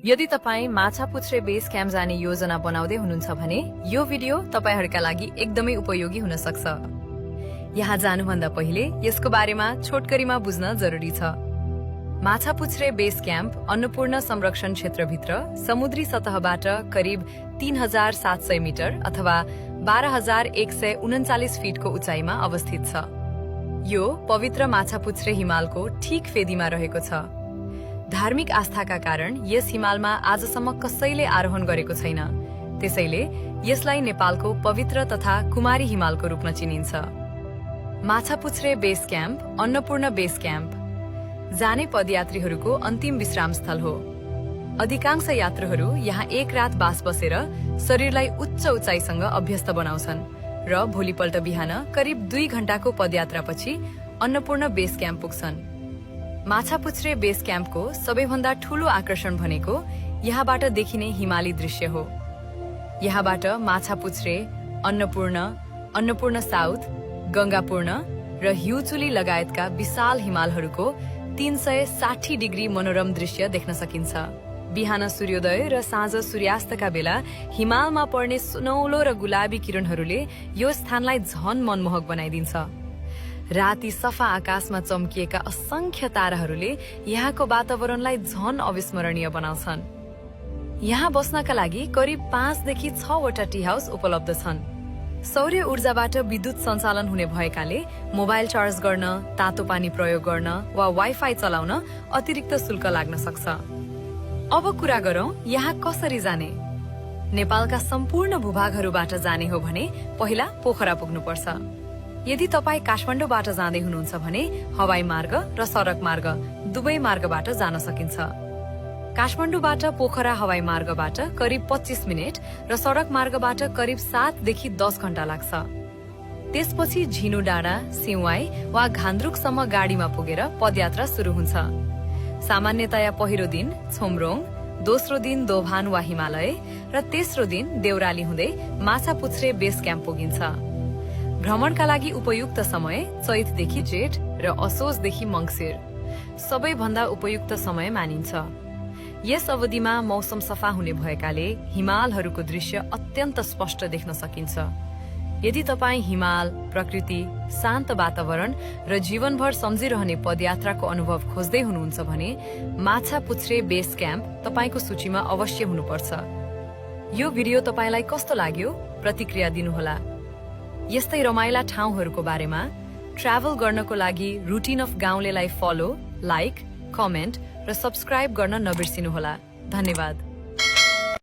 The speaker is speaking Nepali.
यदि तपाई माछापुच्छ्रे बेस क्याम्प जाने योजना बनाउँदै हुनुहुन्छ भने यो भिडियो तपाईहरूका लागि एकदमै उपयोगी हुन सक्छ। यहाँ जानुभन्दा पहिले यसको बारेमा छोटकरीमा बुझ्न जरुरी छ। माछापुच्छ्रे बेस क्याम्प अन्नपूर्ण संरक्षण क्षेत्रभित्र समुद्री सतहबाट करिब 3700 मिटर अथवा 12139 फिटको उचाइमा अवस्थित छ। यो पवित्र माछापुच्छ्रे हिमालको ठीक फेदीमा रहेको छ। धार्मिक आस्थाका कारण यस हिमालमा आजसम्म कसैले आरोहण गरेको छैन, त्यसैले यसलाई नेपालको पवित्र तथा कुमारी हिमालको रूपमा चिनिन्छ। Machhapuchhre base camp Annapurna base camp जाने पदयात्रीहरूको अन्तिम विश्राम स्थल हो। अधिकांश यात्रुहरू यहाँ एक रात बास बसेर शरीरलाई उच्च उचाइसँग अभ्यस्त बनाउँछन् र भोलिपल्ट बिहान करिब 2 घण्टाको पदयात्रापछि अन्नपूर्ण बेस क्याम्प पुग्छन्। माछापुच्छ्रे बेस क्याम्पको सबैभन्दा ठूलो आकर्षण भनेको यहाँबाट देखिने हिमाली दृश्य हो। यहाँबाट माछापुच्छ्रे, अन्नपूर्ण साउथ, गंगापूर्ण र हिउचुली लगायतका विशाल हिमालहरूको 360 डिग्री मनोरम दृश्य देख्न सकिन्छ। बिहान सूर्योदय र साँझ सूर्यास्तका बेला हिमालमा पर्ने सुनौलो र गुलाबी किरणहरूले यो स्थानलाई झन मनमोहक बनाइदिन्छ। राति सफा आकाशमा चम्किएका असंख्य ताराहरूले यहाँको वातावरणलाई झन अविस्मरणीय बनाउँछन्। यहाँ बस्नका लागि करिब 5 देखि 6 वटा टी हाउस उपलब्ध छन्। सौर्य ऊर्जाबाट विद्युत सञ्चालन हुने भएकाले मोबाइल चार्ज गर्न, तातो पानी प्रयोग गर्न वा वाइफाई चलाउन अतिरिक्त शुल्क लाग्न सक्छ। अब कुरा गरौं यहाँ कसरी जाने। नेपालका सम्पूर्ण भूभागहरूबाट जाने हो भने पहिला पोखरा पुग्नुपर्छ। यदि तपाई काठमाडौँबाट जाँदै हुनुहुन्छ भने हवाई मार्ग र सड़क मार्ग दुवै मार्गबाट जान सकिन्छ। काठमाडौँबाट पोखरा हवाई मार्गबाट करिब 25 मिनेट र सड़क मार्गबाट करिब 7 देखि 10 घण्टा लाग्छ। त्यसपछि झिनु डाँडा, सिउवाई वा घान्द्रुकसम्म गाडीमा पुगेर पदयात्रा सुरु हुन्छ। सामान्यतया पहिलो दिन छोमरोङ, दोस्रो दिन दोभान वा हिमालय र तेस्रो दिन देउराली हुँदै माछापुच्छ्रे बेस क्याम्प पुगिन्छ। भ्रमणका लागि उपयुक्त समय चैतदेखि जेठ र असोजदेखि मंसिर सबैभन्दा उपयुक्त समय मानिन्छ। यस अवधिमा मौसम सफा हुने भएकाले हिमालहरूको दृश्य अत्यन्त स्पष्ट देख्न सकिन्छ। यदि तपाई हिमाल, प्रकृति, शान्त वातावरण र जीवनभर सम्झिरहने पदयात्राको अनुभव खोज्दै हुनुहुन्छ भने माछापुच्छ्रे बेस क्याम्प तपाईको सूचीमा अवश्य हुनुपर्छ। यो भिडियो तपाईलाई कस्तो लाग्यो? प्रतिक्रिया दिनुहोला। यस्तै रमाइला ठाउँहरूको बारेमा ट्राभल गर्नको लागि रुटिन अफ गाउँलेलाई फलो, लाइक, कमेन्ट र सब्स्क्राइब गर्न नबिर्सिनुहोला। धन्यवाद।